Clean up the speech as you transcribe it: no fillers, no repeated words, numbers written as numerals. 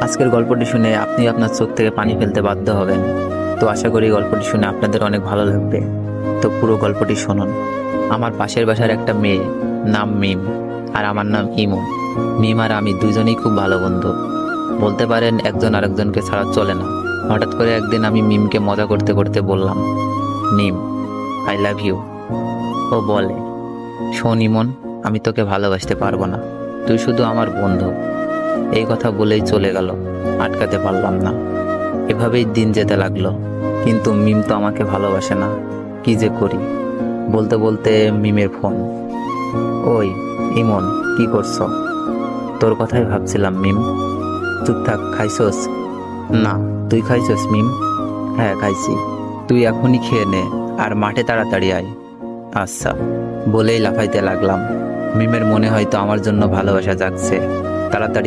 আজকের গল্পটি শুনে আপনি আপনার চোখ থেকে পানি ফেলতে বাধ্য হবেন। তো আশা করি গল্পটি শুনে আপনাদের অনেক ভালো লাগবে। তো পুরো গল্পটি শুনুন। আমার পাশের বাসার একটা মেয়ে, নাম মিম, আর আমার নাম ইমন। মিম আর আমি দুজনেই খুব ভালো বন্ধু, বলতে পারেন একজন আরেকজনকে ছাড়া চলে না। হঠাৎ করে একদিন আমি মিমকে মজা করতে করতে বললাম, মিম, আই লাভ ইউ। ও বলে, শোন ইমন, আমি তোকে ভালোবাসতে পারবো না, তুই শুধু আমার বন্ধু। এই কথা বলেই চলে গেল, আটকাতে পারলাম না। এভাবেই দিন যেতে লাগলো, কিন্তু মিম তো আমাকে ভালোবাসে না। কি যে করি। বলতে বলতে মিমের ফোন। ওই ইমন, কি করছো? তোর কথাই ভাবছিলাম মিম। চুপ থাক, খাইছস? না, তুই খাইছস মিম? হ্যাঁ খাইছি। তুই এখনই খেয়ে নে, আর মাঠে তাড়াতাড়ি আয়। আচ্ছা, বলেই লাফাইতে লাগলাম। মিমের মনে হয়তো আমার জন্য ভালোবাসা জাগছে। তাড়াতাড়ি